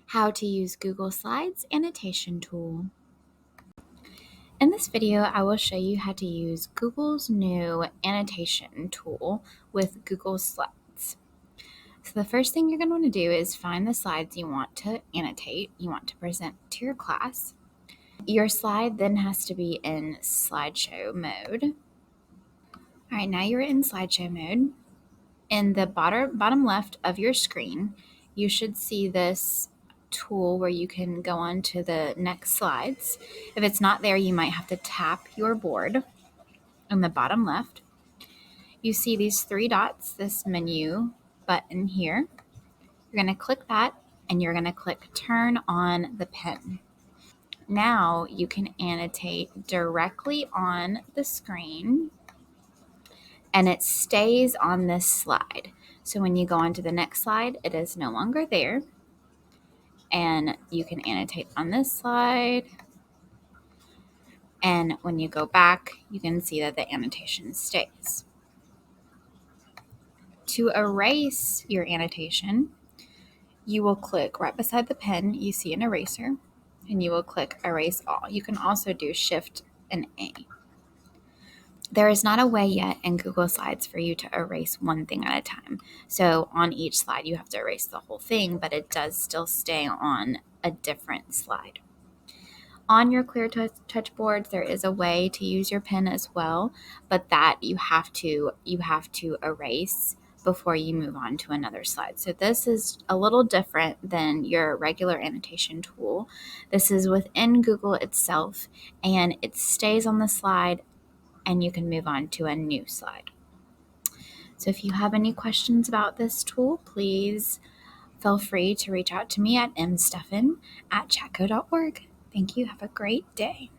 How to use Google Slides Annotation Tool. In this video, I will show you how to use Google's new annotation tool with Google Slides. So the first thing you're going to want to do is find the slides you want to annotate, you want to present to your class. Your slide then has to be in slideshow mode. All right, now you're in slideshow mode. In the bottom left of your screen, you should see this tool where you can go on to the next slides. If it's not there, you might have to tap your board on the bottom left. You see these three dots, this menu button here. You're going to click that and you're going to click Turn on the pen. Now you can annotate directly on the screen and it stays on this slide. So when you go on to the next slide, it is no longer there. And you can annotate on this slide. And when you go back, you can see that the annotation stays. To erase your annotation, you will click right beside the pen, you see an eraser, and you will click Erase All. You can also do Shift and A. There is not a way yet in Google Slides for you to erase one thing at a time. So on each slide, you have to erase the whole thing, but it does still stay on a different slide. On your clear touch boards, there is a way to use your pen as well, but that you have to erase before you move on to another slide. So this is a little different than your regular annotation tool. This is within Google itself, and it stays on the slide, and you can move on to a new slide. So if you have any questions about this tool, please feel free to reach out to me at msteffen@chatco.org. Thank you. Have a great day.